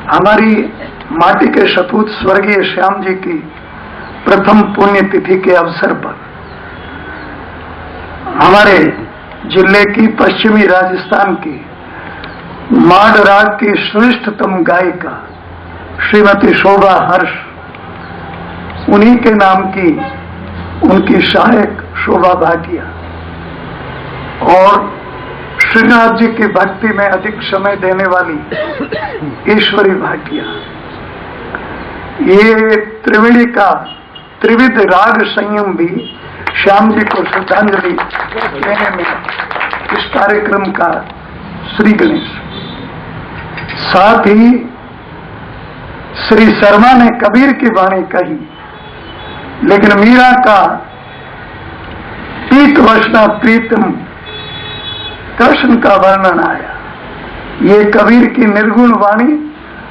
हमारी माटी के सपूत स्वर्गीय श्याम जी की प्रथम पुण्यतिथि के अवसर पर हमारे जिले की पश्चिमी राजस्थान की माड राग की श्रेष्ठतम गायिका श्रीमती शोभा हर्ष, उन्हीं के नाम की उनकी सहायक शोभा भाटिया और श्रीनाथ जी की भक्ति में अधिक समय देने वाली ईश्वरी भाटिया, ये त्रिवेणी का त्रिविध राग संयम भी श्याम जी को श्रद्धांजलि देने में इस कार्यक्रम का श्री गणेश। साथ ही श्री शर्मा ने कबीर की वाणी कही, लेकिन मीरा का पीत वचना प्रीतम कृष्ण का वर्णन आया। ये कबीर की निर्गुण वाणी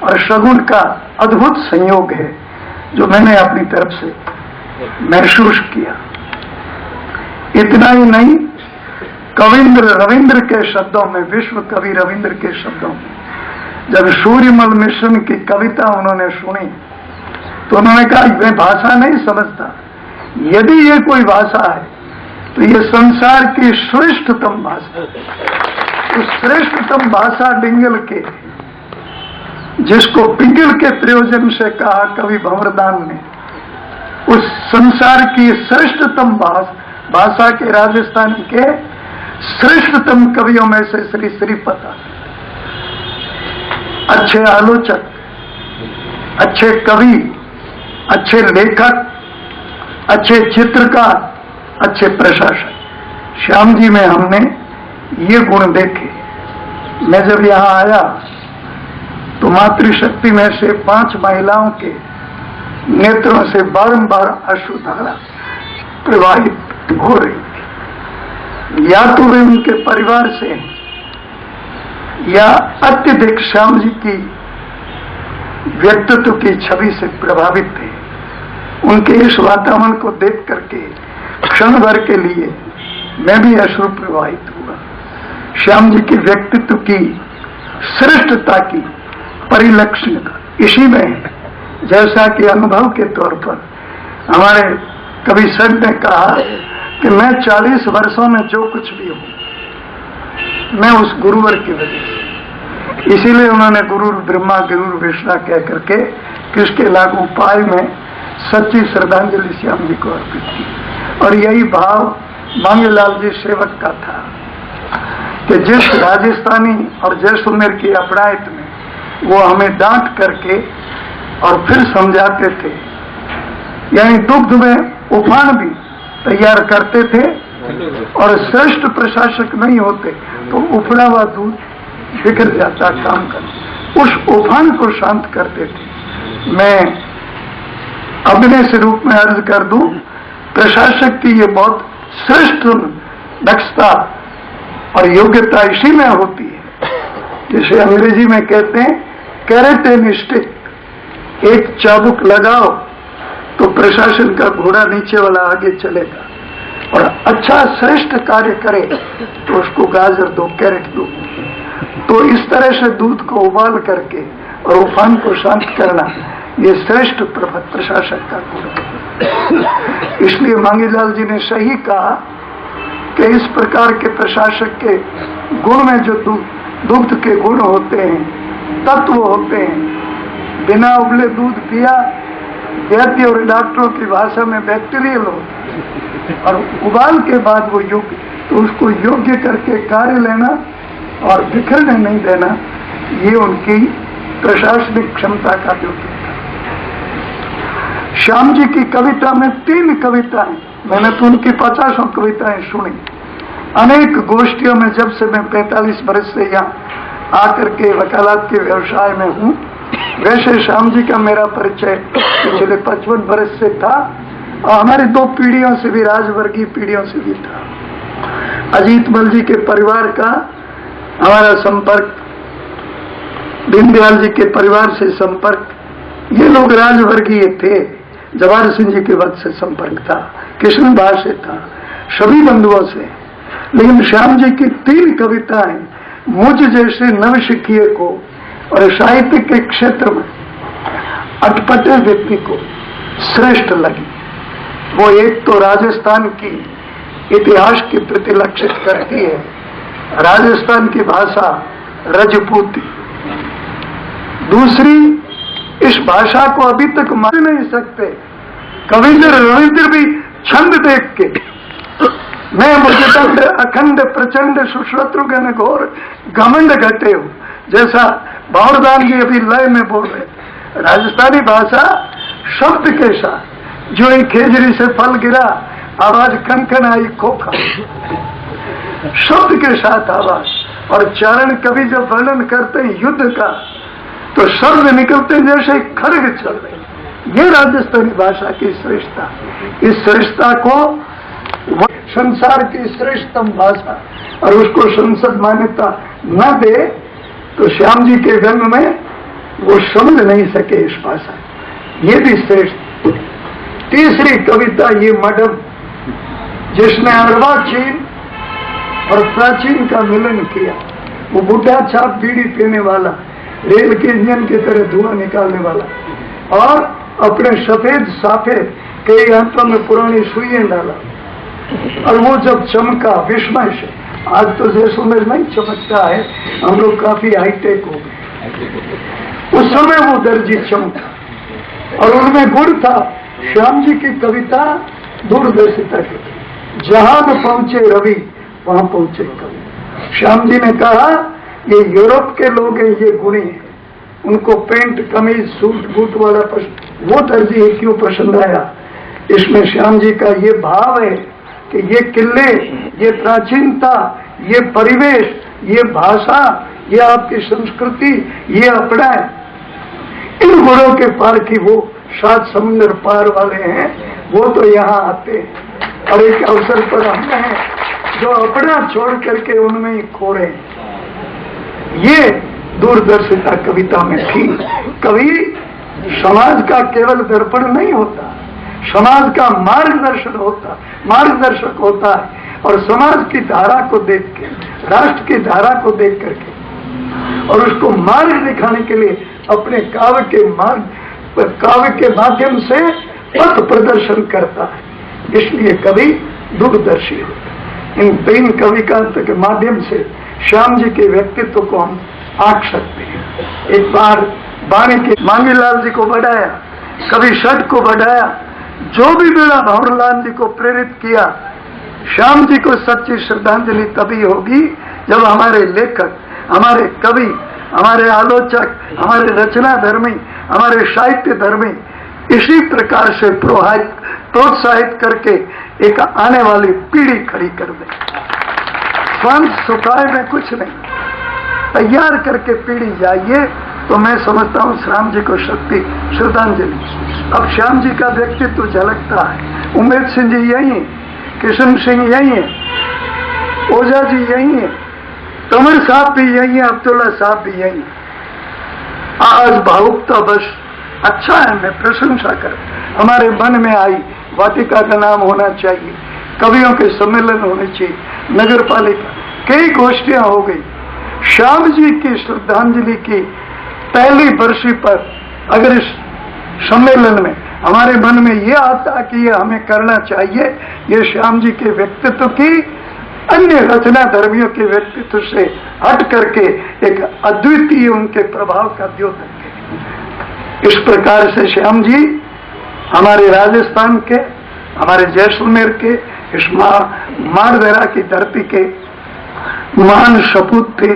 और सगुण का अद्भुत संयोग है जो मैंने अपनी तरफ से महसूस किया। इतना ही नहीं, कविंद्र रविंद्र के शब्दों में, विश्व कवि रविंद्र के शब्दों में जब सूर्यमल मिश्रण की कविता उन्होंने सुनी तो उन्होंने कहा मैं भाषा नहीं समझता, यदि ये कोई भाषा है तो ये संसार की श्रेष्ठतम भाषा है। उस श्रेष्ठतम भाषा डिंगल के, जिसको पिंगल के प्रयोजन से कहा कवि भंवरदान ने, उस संसार की श्रेष्ठतम भाषा के राजस्थान के श्रेष्ठतम कवियों में से श्री श्रीपद, अच्छे आलोचक, अच्छे कवि, अच्छे लेखक, अच्छे चित्रकार, अच्छे प्रशासक, श्याम जी में हमने ये गुण देखे। मैं जब यहाँ आया तो मातृशक्ति में से 5 महिलाओं के नेत्रों से बारंबार अश्रुधारा प्रवाहित हो रही थी। या तो वे उनके परिवार से या अत्यधिक श्याम जी की व्यक्तित्व की छवि से प्रभावित थे। उनके इस वातावरण को देख करके क्षण भर के लिए मैं भी अश्रु प्रवाहित हुआ। श्याम जी के व्यक्तित्व की श्रेष्ठता की परिलक्षण इसी में है। जैसा कि अनुभव के तौर पर हमारे कवि संत ने कहा कि मैं 40 वर्षों में जो कुछ भी हूं मैं उस गुरुवर की वजह से, इसीलिए उन्होंने गुरु ब्रह्मा गुरु विष्णु कह करके किसके लागू पाए में सच्ची श्रद्धांजलि श्याम जी को अर्पित की। और यही भाव मांगेलाल जी सेवक का था कि जिस राजस्थानी और जैसलमेर की अपड़ायत में वो हमें डांट करके और फिर समझाते थे, यानी दुग्ध में उफान भी तैयार करते थे और श्रेष्ठ प्रशासक नहीं होते तो उफड़ा हुआ दूध बिखर जाता काम कर, उस उफान को शांत करते थे। मैं अभिनय से रूप में अर्ज कर दूं, प्रशासक की ये बहुत श्रेष्ठ दक्षता और योग्यता इसी में होती है, जिसे अंग्रेजी में कहते हैं कैरेटेनिस्टिक। एक चाबुक लगाओ तो प्रशासन का घोड़ा नीचे वाला आगे चलेगा, और अच्छा श्रेष्ठ कार्य करे तो उसको गाजर दो, कैरेट दो। तो इस तरह से दूध को उबाल करके और उफान को शांत करना ये श्रेष्ठ प्रशासक का गुण है। इसलिए मांगीलाल जी ने सही कहा कि इस प्रकार के प्रशासक के गुण में जो दुग्ध के गुण होते हैं, तत्व होते हैं, बिना उबले दूध पिया वैद्य और डॉक्टरों की भाषा में बैक्टीरियल होता है, और उबाल के बाद वो योग्य, तो उसको योग्य करके कार्य लेना और बिखरने नहीं देना, ये उनकी प्रशासनिक क्षमता का योग्य। श्याम जी की कविता में 3 कविताएं, मैंने तो उनकी 50 कविताएं सुनी। अनेक गोष्ठियों में जब से मैं 45 वर्ष से यहाँ आकर के वकालत के व्यवसाय में हूँ, वैसे श्याम जी का मेरा परिचय पिछले 55 वर्ष से था, और हमारी 2 पीढ़ियों से भी, राजवर्गीय पीढ़ियों से भी था। अजीत मल जी के परिवार का हमारा संपर्क, दीनदयाल जी के परिवार से संपर्क, ये लोग राजवर्गीय थे। जवाहर सिंह जी के वक्त से संपर्क था, कृष्ण भाष से था, सभी बंधुओं से। लेकिन श्याम जी की 3 कविताएं मुझ जैसे नवशिखिए को और साहित्य के क्षेत्र में अटपटे व्यक्ति को श्रेष्ठ लगी। वो एक तो राजस्थान की इतिहास के प्रति लक्षित करती है, राजस्थान की भाषा रजपूती। दूसरी, इस भाषा को अभी तक मान नहीं सकते। कविंद्र रविंद्र भी छंद देख के मैं मुझदंड अखंड प्रचंड सुश्रोत्रगण घोर घमंड घटे हूं, जैसा बावरदान जी अभी लय में बोल रहे। राजस्थानी भाषा शब्द के साथ, जो एक खेजरी से फल गिरा आवाज खनखन आई खोखा, शब्द के साथ आवाज। और चारण कवि जब वर्णन करते हैं युद्ध का, तो शब्द निकलते जैसे खड़ग चल रहे। ये राजस्थानी भाषा की श्रेष्ठता। इस श्रेष्ठता को संसार की श्रेष्ठतम भाषा, और उसको संसद मान्यता न दे तो श्याम जी के व्यंग में वो समझ नहीं सके इस भाषा। ये भी श्रेष्ठ। तीसरी कविता ये मडम, जिसने अर्वाचीन और प्राचीन का मिलन किया। वो बुढ़ा छाप बीड़ी पीने वाला, रेल के इंजन की तरह धुआं निकालने वाला, और अपने सफेद साफे कई आंतों में पुरानी सुइयां डाला, और वो जब चमका विस्मय से। आज तो जैसलमेर नहीं चमकता है, हम लोग काफी हाईटेक हो गए। उस समय वो दर्जी चमका, और उनमें गुण था। श्याम जी की कविता दूरदर्शिता की थी। जहां पहुंचे रवि वहां पहुंचे कवि। श्याम जी ने कहा ये यूरोप के लोग हैं, ये गुणी हैं, उनको पेंट कमीज सूट बूट वाला वो दर्जी क्यों पसंद आया। इसमें श्याम जी का ये भाव है कि ये किले, ये प्राचीनता, ये परिवेश, ये भाषा, ये आपकी संस्कृति, ये अपना है। इन गुणों के पार की वो 7 समुद्र पार वाले हैं, वो तो यहाँ आते हैं। और एक अवसर पर हम हैं जो अपना छोड़ करके उनमें ही खो रहे हैं। ये दूरदर्शिता कविता में थी। कवि समाज का केवल दर्पण नहीं होता, समाज का मार्गदर्शक होता है। और समाज की धारा को देख के, राष्ट्र की धारा को देख करके, और उसको मार्ग दिखाने के लिए अपने काव्य के माध्यम से पथ प्रदर्शन करता है। इसलिए कवि दूरदर्शी होता है। इन 3 कविकांत के माध्यम से श्याम जी के व्यक्तित्व को हम आंक सकते हैं। एक बार बाणी के मांगीलाल जी को बढ़ाया, कवि षट को बढ़ाया, जो भी मेरा भंवरलाल जी को प्रेरित किया। श्याम जी को सच्ची श्रद्धांजलि तभी होगी जब हमारे लेखक, हमारे कवि, हमारे आलोचक, हमारे रचना धर्मी, हमारे साहित्य धर्मी इसी प्रकार से प्रोत्साहित करके एक आने वाली पीढ़ी खड़ी कर दे। फंड सुखाए में कुछ नहीं, तैयार करके पीढ़ी जाइए तो मैं समझता हूँ श्याम जी को शक्ति श्रद्धांजलि। अब श्याम जी का व्यक्तित्व झलकता है। उमेद सिंह जी यही है, किशन सिंह यही है, ओझा जी यही है, कमर साहब भी यही है, अब्दुल्ला साहब भी यही है। आज भावुकता बस अच्छा है, मैं प्रशंसा कर हमारे मन में आई। वाटिका का नाम होना चाहिए, कवियों के सम्मेलन होने चाहिए, नगर पालिका, कई गोष्ठियां हो गई। श्याम जी की श्रद्धांजलि की पहली बरसी पर अगर इस सम्मेलन में हमारे मन में ये आता कि ये हमें करना चाहिए, ये श्याम जी के व्यक्तित्व की अन्य रचना धर्मियों के व्यक्तित्व से हट करके एक अद्वितीय उनके प्रभाव का द्योतक है। इस प्रकार से श्याम जी हमारे राजस्थान के, हमारे जैसलमेर के, इस मारदेरा की धरती के महान सपूत थे।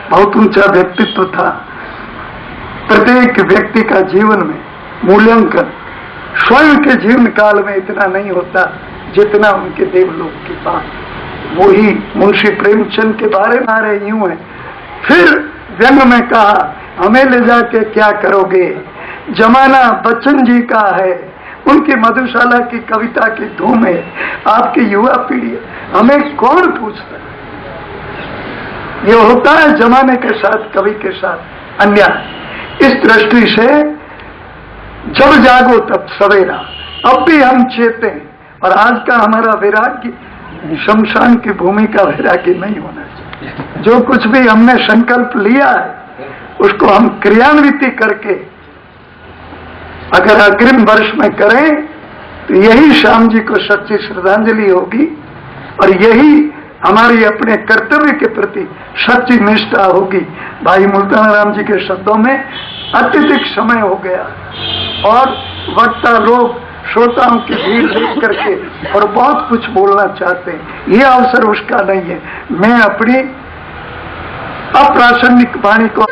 बहुत ऊंचा व्यक्तित्व था। प्रत्येक व्यक्ति का जीवन में मूल्यांकन स्वयं के जीवन काल में इतना नहीं होता जितना उनके देवलोक की बात। वही मुंशी प्रेमचंद के बारे में आ रहे यूं है। फिर व्यंग में कहा, हमें ले जाके क्या करोगे, जमाना बच्चन जी का है, उनकी मधुशाला की कविता की धूम है, आपकी युवा पीढ़ी, हमें कौन पूछता। ये होता है जमाने के साथ, कवि के साथ अन्याय। इस दृष्टि से जब जागो तब सवेरा, अब भी हम चेते हैं। और आज का हमारा वैराग्य शमशान की भूमि का वैराग्य नहीं होना चाहिए। जो कुछ भी हमने संकल्प लिया है उसको हम क्रियान्वित करके अगर अग्रिम वर्ष में करें तो यही श्याम जी को सच्ची श्रद्धांजलि होगी और यही हमारी अपने कर्तव्य के प्रति सच्ची निष्ठा होगी। भाई मुल्तान राम जी के शब्दों में अत्यधिक समय हो गया और वक्ता लोग श्रोताओं की भीड़ देख करके और बहुत कुछ बोलना चाहते हैं, ये अवसर उसका नहीं है। मैं अपनी अप्रासंगिक वाणी को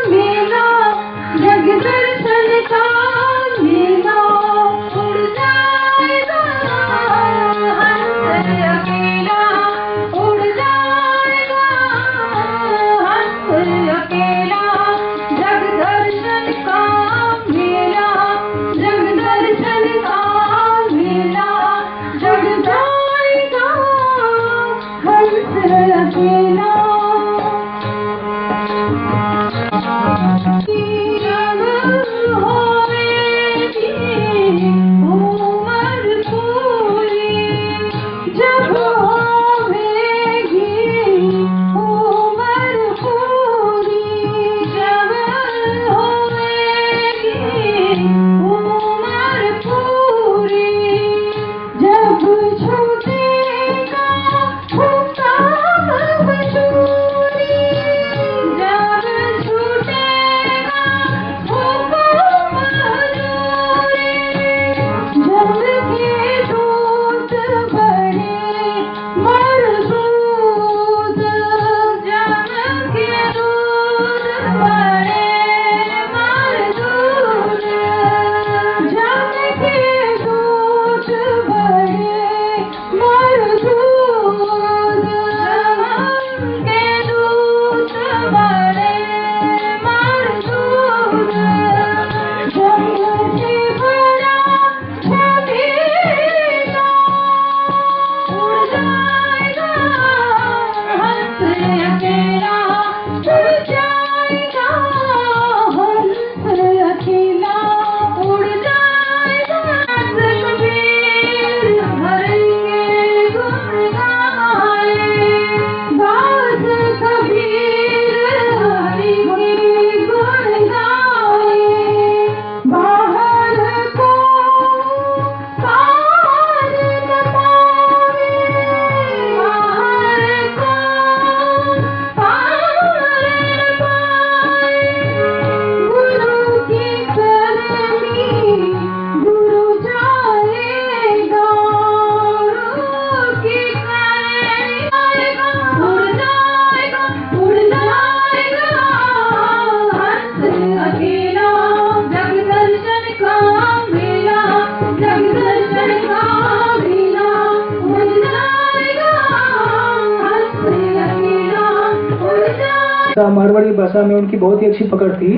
मारवाड़ी भाषा में उनकी बहुत ही अच्छी पकड़ थी,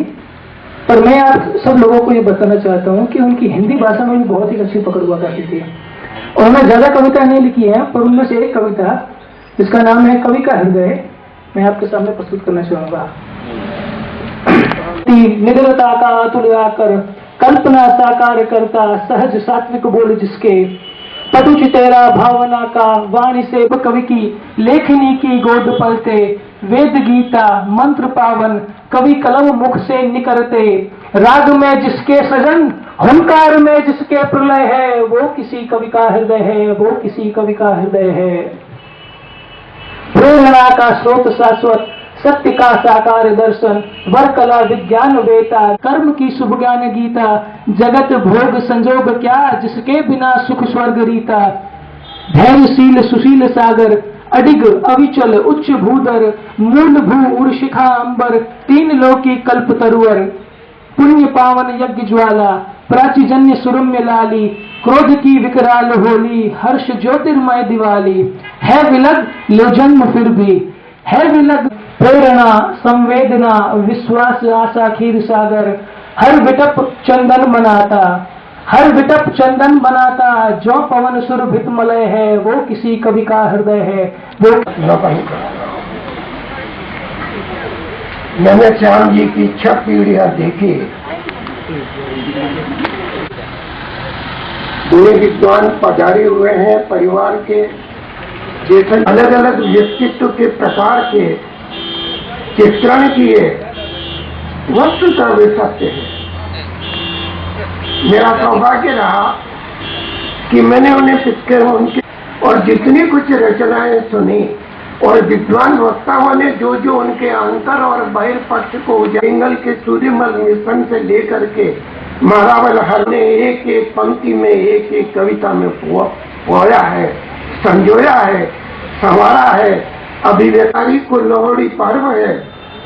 पर मैं आप सब लोगों को ये बताना चाहता हूँ कि उनकी हिंदी भाषा में भी बहुत ही अच्छी पकड़ हुआ करती थी। और उन्होंने ज्यादा कविता नहीं लिखी है, पर उनमें से एक कविता जिसका नाम है कवि का हृदय, मैं आपके सामने प्रस्तुत करना चाहूंगा। निडरता का अतुल आकर कल्पना साकार करता, सहज सात्विक बोल जिसके, पटुच तेरा भावना का वाणी से कवि की लेखनी की गोद पलते, वेद गीता मंत्र पावन कवि कलम मुख से निकलते, राग में जिसके सजन हुंकार में जिसके प्रलय है, वो किसी कवि का हृदय है, वो किसी कवि का हृदय है। प्रेरणा का स्रोत शाश्वत, सत्य का साकार दर्शन, वर कला विज्ञान वेता, कर्म की शुभ ज्ञान गीता, जगत भोग संजोग क्या जिसके बिना सुख स्वर्ग रीता, धैर्यशील सुशील सागर, अडिग अविचल उच्च भूधर, मूल भू उर शिखा अंबर, तीन लोकी कल्प तरुअर, पुण्य पावन यज्ञ ज्वाला, प्राचीजन्य सुरम्य लाली, क्रोध की विकराल होली, हर्ष ज्योतिर्मय दिवाली, है विलग लो जन्म फिर भी, है विलग प्रेरणा संवेदना विश्वास आशा खीर सागर, हर विटप चंदन बनाता, हर विटप चंदन बनाता, जो पवन सुरभित मलय है, वो किसी कवि का हृदय है। वो मैंने श्याम जी की 6 पीढ़ियां देखी। पूरे विद्वान पधारे हुए हैं परिवार के, जैसे अलग अलग व्यक्तित्व के प्रकार के चित्रण किए, वस्तुतः वे सत्य है। मेरा सौभाग्य रहा कि मैंने उन्हें पिछले उनके और जितनी कुछ रचनाएं सुनी और विद्वान वक्ताओं ने जो जो उनके अंतर और बहिर्पक्ष को जंगल के सूर्यमल मिश्रण से लेकर के महारावल हर ने एक एक पंक्ति में एक एक कविता में पोया है, संजोया है, संवारा है। अभिव्यक्ति को लोहड़ी पर्व है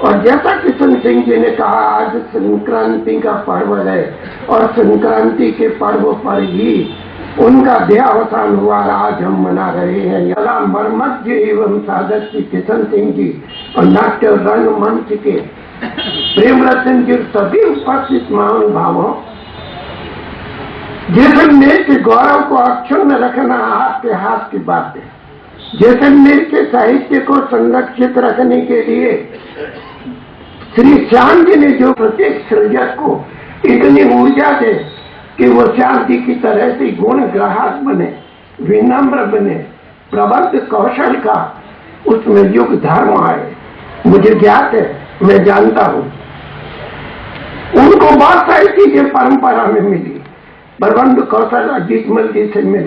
और जैसा किशन सिंह जी ने कहा, आज संक्रांति का पर्व है और संक्रांति के पर्व पर ही उनका देहावसान हुआ। आज हम मना रहे हैं। कला मर्मज्ञ एवं साधक श्री किशन सिंह जी और नाट्य रंगमंच के प्रेम रतन जी सभी उपस्थित महानुभावों, जैसलमेर के गौरव को अक्षुण्ण रखना आपके हाथ की बात है। जैसलमेर के साहित्य को संरक्षित रखने के लिए श्री श्याम जी ने जो प्रत्येक सृजक को इतनी ऊर्जा दे कि वो श्याम जी की तरह से गुण ग्राहक बने, विनम्र बने, प्रबंध कौशल का उसमें युग धर्म आए, मुझे ज्ञात है, मैं जानता हूँ। उनको बहुत सारी चीजें परंपरा में मिली। प्रबंध कौशल अजीत मल जी से मिला।